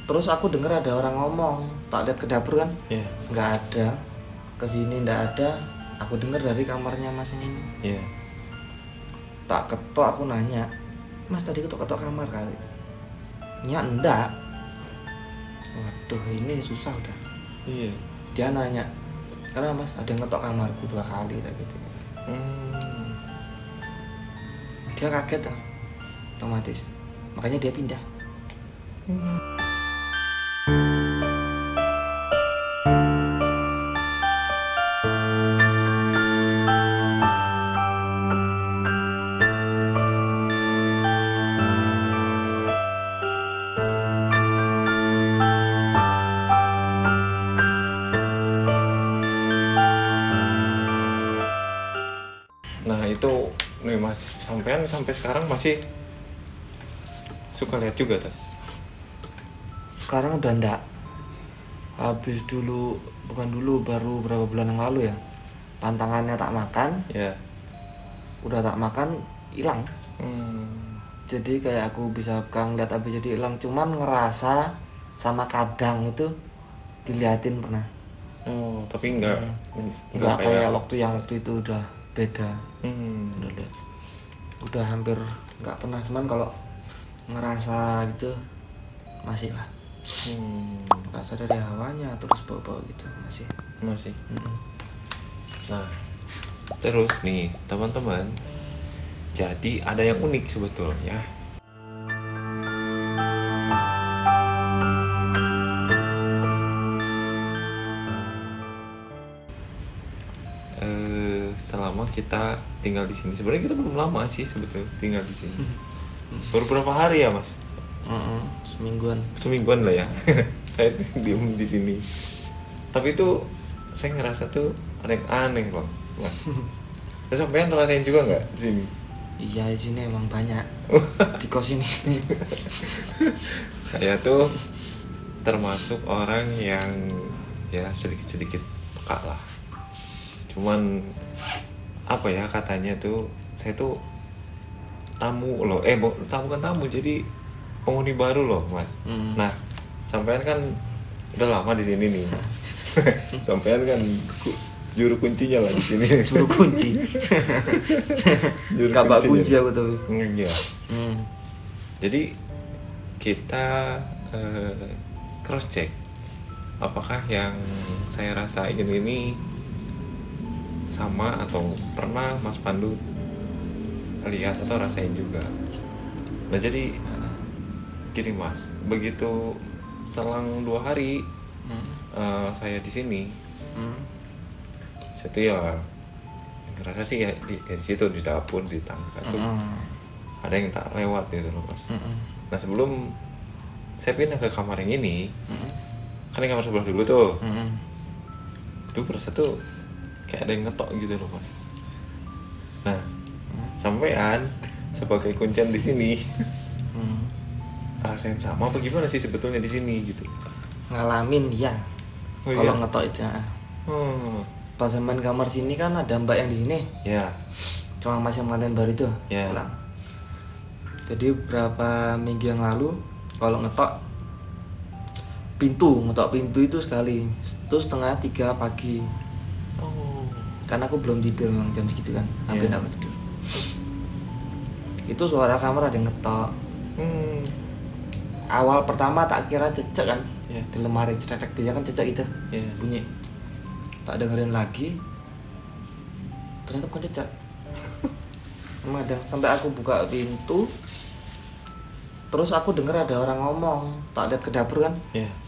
Terus aku denger ada orang ngomong, tak lihat ke dapur kan, nggak ada, kesini nggak ada. Aku denger dari kamarnya mas ini. Tak ketok, aku nanya, mas tadi ketok-ketok kamar kali? Ya enggak. Waduh ini susah udah. Dia nanya, karena mas ada yang ngetok kamarku 2 kali tak gitu. Dia kaget lah, otomatis. Makanya dia pindah. Nah itu nih mas, sampai sekarang masih suka lihat juga tuh? Sekarang udah enggak. Habis dulu, bukan dulu, baru berapa bulan yang lalu ya, pantangannya tak makan. Udah tak makan, hilang. Jadi kayak aku bisa ngeliat habis jadi hilang. Cuman ngerasa sama kadang itu diliatin pernah. Tapi enggak kayak waktu itu udah beda. Udah lihat, udah hampir nggak pernah. Cuman kalau ngerasa gitu masih lah. Ngerasa dari hawanya terus bau-bau gitu masih. Nah terus nih teman-teman, jadi ada yang unik sebetulnya. Selama kita tinggal di sini, sebenarnya kita belum lama sih sebetulnya tinggal di sini. Baru berapa hari ya mas? Semingguan lah ya. Saya diem di sini. Tapi itu saya ngerasa tuh ada yang aneh loh mas. Sampean ngerasain juga nggak di sini? Iya di sini emang banyak. Di kos ini. Saya tuh termasuk orang yang ya sedikit peka lah. Cuman apa ya katanya tuh, saya tuh tamu loh, bukan tamu, jadi penghuni baru loh mas. Nah sampean kan udah lama di sini nih. Sampean kan juru kuncinya lah di sini. Juru kunci. Kabak kunci aku tuh. Iya. Jadi kita cross check apakah yang saya rasain ini sama atau pernah Mas Pandu lihat atau rasain juga. Nah jadi gini Mas, begitu selang 2 hari saya di sini, saya tuh ya ngerasa sih ya di situ di dapur di tangga tuh ada yang tak lewat gitu loh Mas. Nah sebelum saya pindah ke kamar yang ini, kan yang kamar sebelah dulu tuh, itu berasa tuh kayak ada yang ngetok gitu loh Mas. Nah sampean sebagai kuncian di sini, rasain sama apa gimana sih sebetulnya di sini gitu? Ngalamin ya. Kalau iya? ngetok itu ya. Pas main kamar sini kan ada mbak yang di sini. Ya. Cuma masih pengantin baru itu. Pulang. Jadi berapa minggu yang lalu kalau ngetok pintu itu sekali. Terus 2:30 pagi. Karena aku belum tidur memang jam segitu kan. Hampir enggak tidur. Itu suara kamar ada yang ngetok. Awal pertama tak kira cecek kan. Di lemari cetek biasa kan cecek itu. Bunyi. Tak dengerin lagi. Ternyata bukan cecek. Memang ada. Sampai aku buka pintu. Terus aku denger ada orang ngomong. Tak lihat ke dapur kan.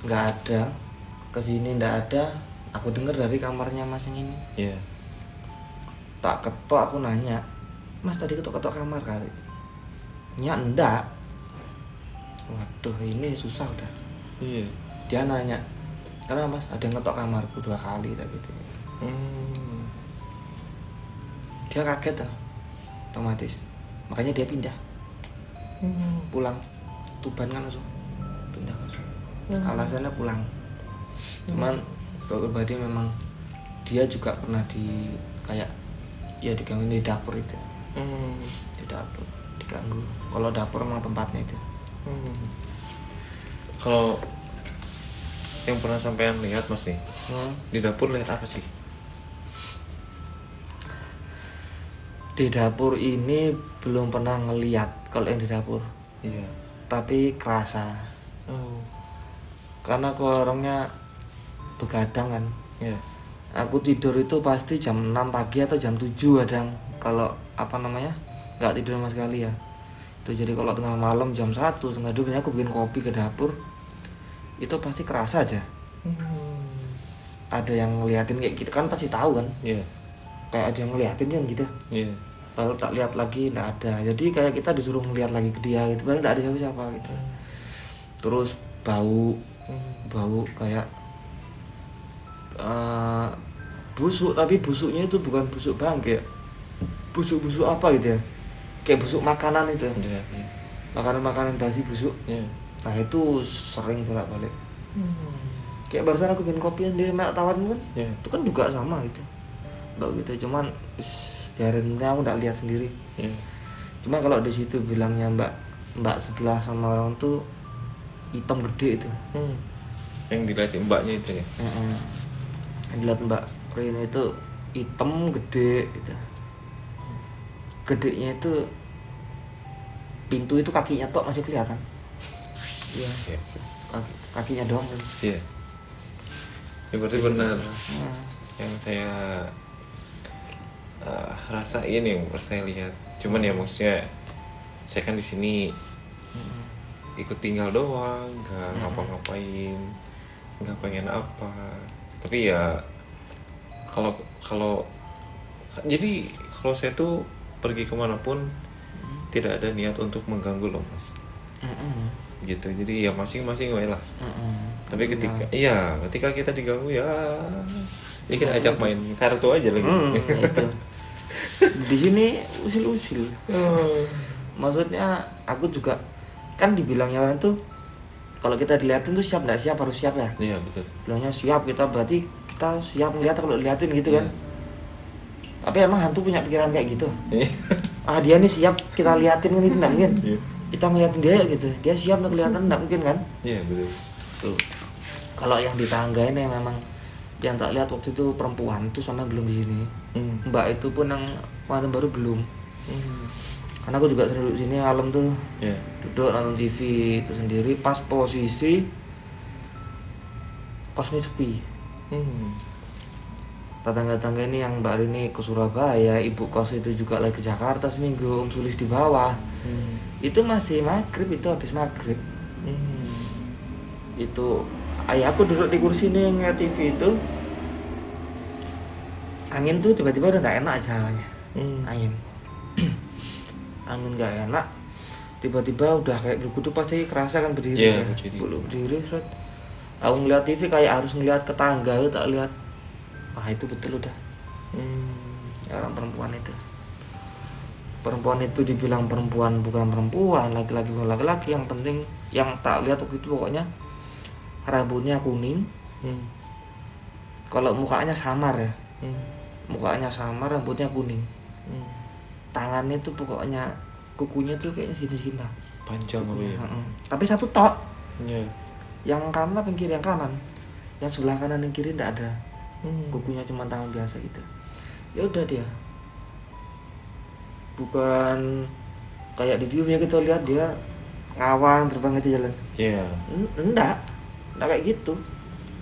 Nggak ada. Kesini nggak ada. Aku denger dari kamarnya mas yang ini. Tak ketok, aku nanya, mas tadi ketok-ketok kamar kali? Ya enggak. Waduh ini susah udah. Dia nanya, karena mas ada yang ngetok kamarku 2 kali tak gitu. Dia kaget lah, otomatis. Makanya dia pindah. Pulang. Tuban kan langsung pindah langsung. Alasannya pulang. Cuman kalau pribadi memang dia juga pernah di kayak ya diganggu di dapur itu. Di dapur diganggu. Kalau dapur memang tempatnya itu. Kalau yang pernah sampean lihat Mas nih, di dapur lihat apa sih? Di dapur ini belum pernah ngeliat kalau yang di dapur. Iya. Tapi kerasa. Oh. Karena aku orangnya begadang kan. Iya. Aku tidur itu pasti jam 6 pagi atau jam 7 kadang. Kalau nggak tidur sama sekali ya. Itu jadi kalau tengah malam jam 1, setengah 2 biasanya aku bikin kopi ke dapur. Itu pasti kerasa aja. Ada yang ngeliatin kayak gitu kan, pasti tahu kan. Iya. Kayak ada yang ngeliatin kan gitu. Iya. Lalu tak lihat lagi nggak ada, jadi kayak kita disuruh ngeliat lagi ke dia gitu, padahal nggak ada siapa-siapa gitu. Terus bau kayak busuk, tapi busuknya itu bukan busuk bangke, busuk apa gitu ya, kayak busuk makanan itu. Iya. Makanan basi busuk. Iya. Nah itu sering bolak-balik. Kayak barusan aku bikin kopi yang di Mak Tawan kan, Iya. itu kan juga sama gitu, bau gitu. Cuman biarin, aku nggak lihat sendiri. Iya. Cuma kalau di situ bilangnya mbak sebelah sama orang tuh hitam gede itu. Yang dilihat si mbaknya itu ya. Yang dilihat Mbak Rina itu hitam gede gitu. Gedenya itu pintu itu kakinya tok masih kelihatan. Iya. Iya. Kakinya doang kan. Iya. Ya berarti benar. Yang saya rasain, yang saya lihat. Cuman ya maksudnya saya kan di sini ikut tinggal doang, nggak ngapa-ngapain, nggak pengen apa. Tapi ya kalau jadi kalau saya tuh pergi kemanapun tidak ada niat untuk mengganggu loh Mas. Gitu. Jadi ya masing-masing wae lah. Tapi ketika kita diganggu ya kita ajak main kartu aja lagi. Itu. Di sini usil-usil. Maksudnya aku juga kan dibilangnya orang tuh kalau kita dilihatin tuh siap nggak siap, harus siap ya. Iya betul. Bilangnya siap, kita berarti kita siap ngeliat kalau dilihatin gitu kan. Tapi emang hantu punya pikiran kayak gitu. Dia nih siap kita liatin kan, itu nggak mungkin. Kita ngeliatin dia gitu, dia siap nggak kelihatan, nggak mungkin kan. Iya betul. Tuh. Kalau yang di tangga ini memang yang tak lihat waktu itu perempuan itu sama belum di sini. Mbak itu pun yang kemarin baru belum. Karena aku juga sering duduk sini malam tuh. Duduk nonton TV itu sendiri, pas posisi kos ini sepi. Tetangga-tetangga ini yang Mbak Rini ke Surabaya, ibu kos itu juga lagi ke Jakarta seminggu, Om Sulis di bawah. Itu masih maghrib, itu habis maghrib. Itu ayahku duduk di kursi nih ngeliat TV itu, angin tuh tiba-tiba udah nggak enak aja angin nggak enak, tiba-tiba udah kayak berkutu, pasti kerasa kan berdiri. Berdiri terus aku ngeliat TV kayak harus ngeliat ke tangga, tak lihat, wah itu betul udah. Orang perempuan itu dibilang perempuan bukan perempuan, laki-laki bukan laki-laki, yang penting yang tak lihat waktu itu pokoknya rambutnya kuning. Kalau mukanya samar ya, mukanya samar, rambutnya kuning. Tangannya tuh pokoknya kukunya tuh kayaknya sini-sini panjang ya. Tapi satu tok. Yang kanan apa kiri? Yang kanan. Yang sebelah kanan yang kiri enggak ada. Kukunya cuma tangan biasa gitu. Ya udah dia. Bukan kayak di videonya kita lihat dia ngawang terbang itu jalan. Enggak kayak gitu.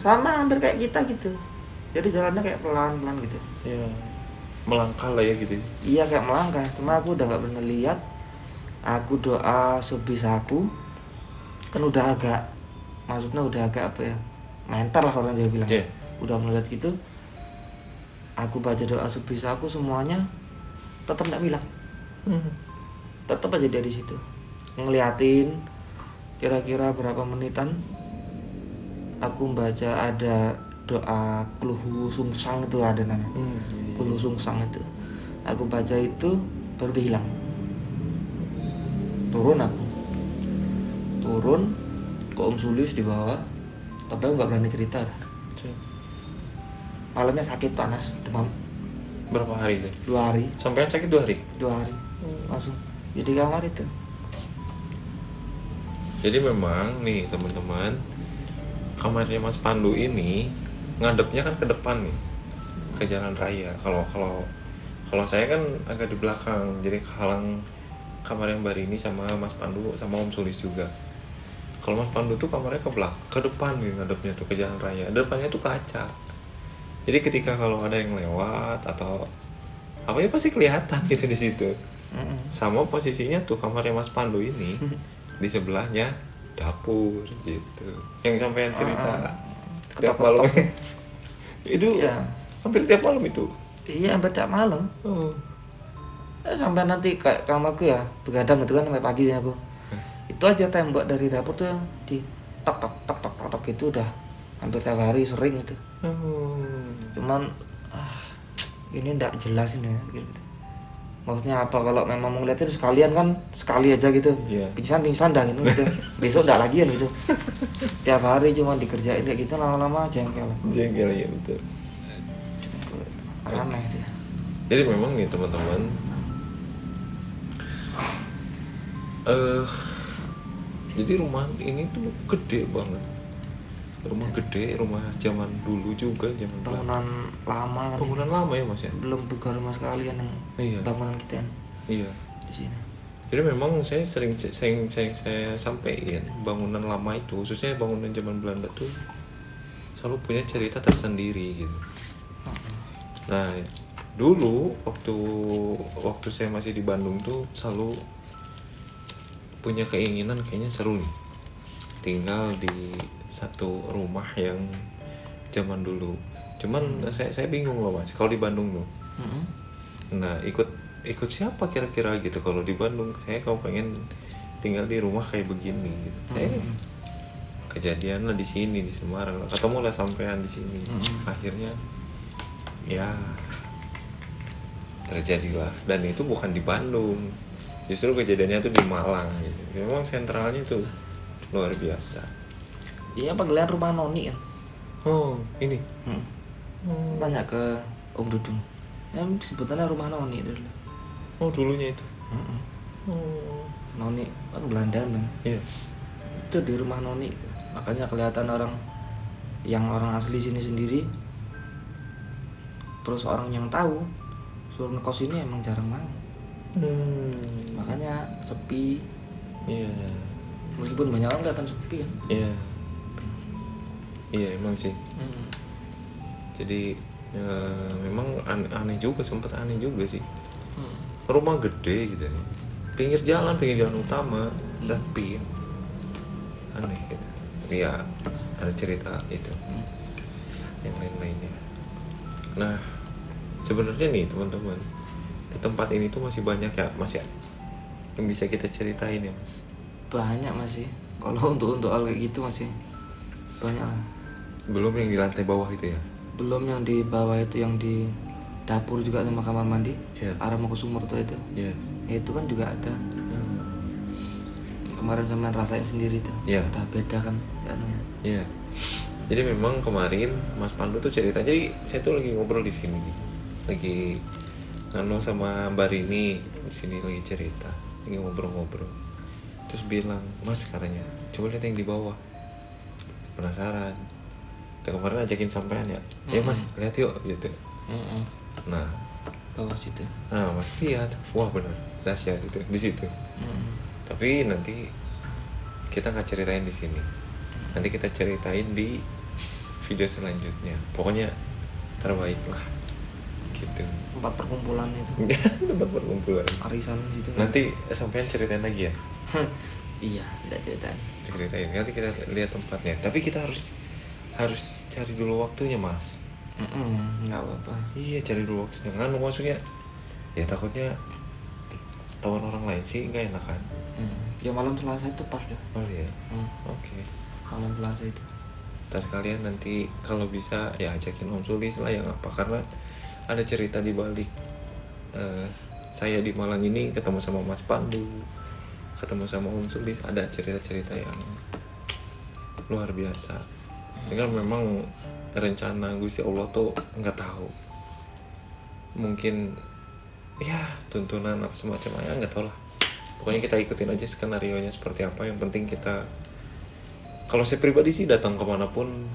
Sama hampir kayak kita gitu. Jadi jalannya kayak pelan-pelan gitu. Melangkah lah ya gitu. Iya kayak melangkah. Cuma aku udah nggak pernah lihat. Aku doa sebisaku. Kan udah agak, maksudnya udah agak apa ya? Mental lah orang Jawa bilang. Udah melihat gitu. Aku baca doa sebisaku semuanya tetap nggak bilang. Tetap aja dia di situ. Ngeliatin kira-kira berapa menitan. Aku baca ada doa Kluhu Sungsang itu ada namanya. Kluhu Sungsang itu. Aku baca itu baru dia hilang. Turun ke Om Sulis di bawah. Tapi aku nggak berani cerita. Malamnya sakit panas, demam. Berapa hari itu? 2 hari. Sampai sakit 2 hari? 2 hari. Langsung. Jadi kamar itu. Jadi memang nih teman-teman, kamarnya Mas Pandu ini ngadepnya kan ke depan nih, ke jalan raya. Kalau saya kan agak di belakang, jadi kehalang kamar yang Mbak Rini sama Mas Pandu sama Om Sulis juga. Kalau Mas Pandu tuh kamarnya ke depan nih, ngadepnya tuh ke jalan raya. Depannya tuh kaca. Jadi ketika kalau ada yang lewat atau apa ya pasti kelihatan gitu di situ. Sama posisinya tuh kamarnya Mas Pandu ini di sebelahnya dapur gitu. Yang sampean cerita tiap malam itu Iya. hampir tiap malam itu. Iya, hampir tiap malam. Sampai nanti kayak kamarku ya begadang gitu kan sampai pagi ya aku. Itu aja tembok dari dapur tuh di tok tok tok tok tok, tok itu udah hampir tiap hari sering itu. Cuman ini ndak jelas ini gitu. Maksudnya apa kalau memang mau ngeliatin sekalian kan sekali aja gitu. Iya. Pingsan dah gitu. Besok ndak lagi gitu. Tiap hari cuma dikerjain kayak gitu lama-lama jengkel. Jengkel ya betul. Aneh dia. Jadi memang nih teman-teman, jadi rumah ini tuh gede banget. Rumah gede, rumah zaman dulu juga, zaman Bangunan lama kan. Bangunan lama ya Mas ya? Belum buka rumah sekalian yang Iya. bangunan kita kan Iya. di sini. Jadi memang saya sering saya sampaikan bangunan lama itu, khususnya bangunan zaman Belanda tuh selalu punya cerita tersendiri gitu. Nah, dulu waktu saya masih di Bandung tuh selalu punya keinginan kayaknya seru nih tinggal di satu rumah yang zaman dulu. Cuman saya bingung loh Mas kalau di Bandung tuh. Nah, ikut siapa kira-kira gitu kalau di Bandung? Saya kalau pengen tinggal di rumah kayak begini gitu. Kejadian lah di sini di Semarang, ketemu lah sampean di sini. Akhirnya ya terjadilah, dan itu bukan di Bandung. Justru kejadiannya tuh di Malang gitu. Memang sentralnya tuh luar biasa. Iya, panggilan rumah Noni kan. Oh, ini. Banyak ke Om Dudung. Ya sebutannya rumah Noni dulu. Oh, dulunya itu. Noni kan Belanda kan. Iya. Itu di rumah Noni itu. Makanya kelihatan orang asli sini sendiri. Terus orang yang tahu suruh ngekos ini emang jarang banget. Makanya sepi. Iya. Meskipun banyak orang kelihatan sepi kan. Iya. Iya emang sih. Jadi memang aneh juga, sempet aneh juga sih. Rumah gede gitu ya. Pinggir jalan utama, sepi. Aneh gitu. Iya, ada cerita itu. Yang lain-lainnya. Nah, sebenarnya nih teman-teman, di tempat ini tuh masih banyak ya Mas ya yang bisa kita ceritain ya Mas. Banyak masih. Kalau untuk hal kayak gitu masih banyak lah. Belum yang di lantai bawah itu ya? Belum yang di bawah itu, yang di dapur juga sama kamar mandi. Iya. Arah mau ke sumur tuh itu. Iya. Ya, itu kan juga ada. Kemarin sama rasain sendiri tuh. Iya. Udah beda kan. Iya. Jadi memang kemarin Mas Pandu tuh cerita. Jadi saya tuh lagi ngobrol di sini, lagi nganu sama Mbak Rini di sini lagi cerita, lagi ngobrol-ngobrol. Terus bilang, Mas katanya, coba lihat yang di bawah. Penasaran. Dan kemarin ajakin sampean ya. Ya Mas, lihat yuk gitu. Nah, Bawah situ. nah Mas lihat, wah benar, dahsyat itu di situ. Tapi nanti kita nggak ceritain di sini. Nanti kita ceritain di video selanjutnya. Pokoknya terbaik lah. Gitu. Tempat perkumpulan itu. Tempat perkumpulan. Arisan gitu. Nanti sampean ceritain lagi ya. Iya, tidak ceritain. Ceritain. Nanti kita lihat tempatnya. Tapi kita harus cari dulu waktunya Mas. Nggak apa-apa. Iya, cari dulu waktunya. Nganu maksudnya. Ya takutnya tawan orang lain sih nggak enak kan. Ya malam Selasa itu pas dah. Oh iya. Oke. Malam Selasa itu. Kita sekalian nanti kalau bisa ya ajakin Om Sulis lah yang apa, karena ada cerita di balik saya di Malang ini ketemu sama Mas Pandu, ketemu sama Om Sulis, ada cerita-cerita yang luar biasa. Ini kan memang rencana Gusti Allah tuh nggak tahu, mungkin ya tuntunan apa semacamnya nggak tahu lah. Pokoknya kita ikutin aja skenario nya seperti apa. Yang penting kita Kalau saya pribadi sih datang kemanapun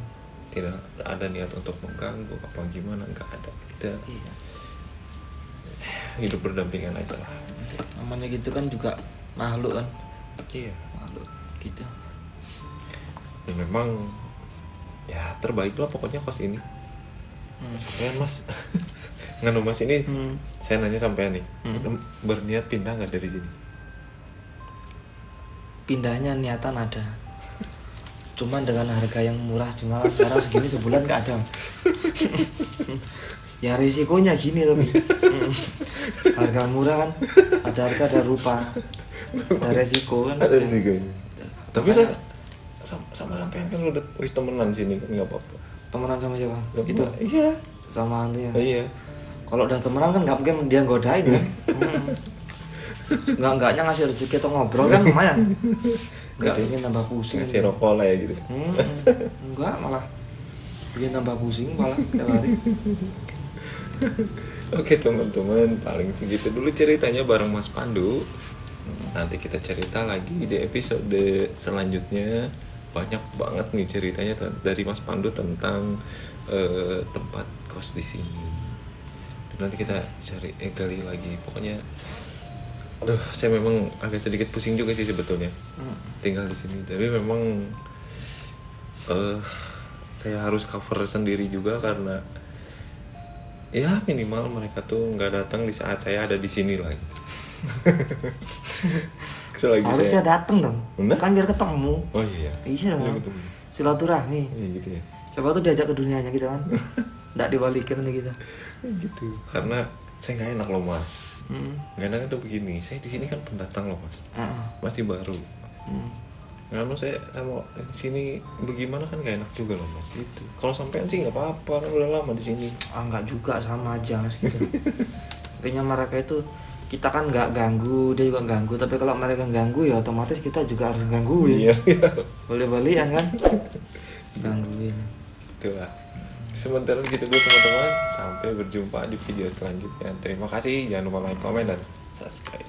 tidak ada niat untuk mengganggu apa gimana, nggak ada. Kita Iya. hidup berdampingan aja lah. Namanya gitu kan juga makhluk kan. Iya. Makhluk gitu. Dan memang ya terbaik lah pokoknya kos ini. Sampean mas, nganu mas ini saya nanya sampean nih, berniat pindah nggak dari sini? Pindahnya niatan ada. Cuman dengan harga yang murah di Malang sekarang segini sebulan nggak ada. Ya risikonya gini tapi harga murah kan, ada harga ada rupa, ada resiko kan. Ada resiko ini. Tapi Makanya- sama sampean kan udah wis temenan sini kan nggak apa-apa. Temenan sama siapa? Nggak Itu apa-apa. Iya. sama hantunya. Iya. Kalau udah temenan kan nggak mungkin dia godain kan. Enggaknya ngasih rezeki atau ngobrol kan lumayan. Nggak Ngasih- ingin nambah pusing. Ngasih rokok lah ya gitu. Enggak malah bikin tambah pusing malah tiap hari. Oke teman-teman, paling segitu dulu ceritanya bareng Mas Pandu. Nanti kita cerita lagi di episode selanjutnya. Banyak banget nih ceritanya dari Mas Pandu tentang tempat kos di sini. Nanti kita cari gali lagi. Pokoknya, aduh, saya memang agak sedikit pusing juga sih sebetulnya tinggal di sini. Tapi memang saya harus cover sendiri juga karena ya minimal mereka tuh nggak datang di saat saya ada di sini lagi. Selagi Harusnya saya dateng dong. Bener? Kan biar ketemu. oh iya Iya dong. Iya, ketemu. Silaturahmi. Iya gitu ya. Siapa tuh diajak ke dunianya kita kan. Nggak dibalikin nanti kita. Gitu karena saya nggak enak loh mas. Nggak enak tuh begini, saya di sini kan pendatang loh mas, masih baru. Nganu saya sama sini bagaimana kan gak enak juga loh mas gitu. Kalau sampean sih nggak apa-apa kan udah lama di sini. Enggak juga sama aja mas gitu. Intinya mereka itu kita kan nggak ganggu, dia juga ganggu. Tapi kalau mereka ganggu ya otomatis kita juga harus gangguin. Iya. Boleh-balian kan. Gangguin. Itulah. Sementara gitu dulu teman-teman. Sampai berjumpa di video selanjutnya. Terima kasih. Jangan lupa like, comment, dan subscribe.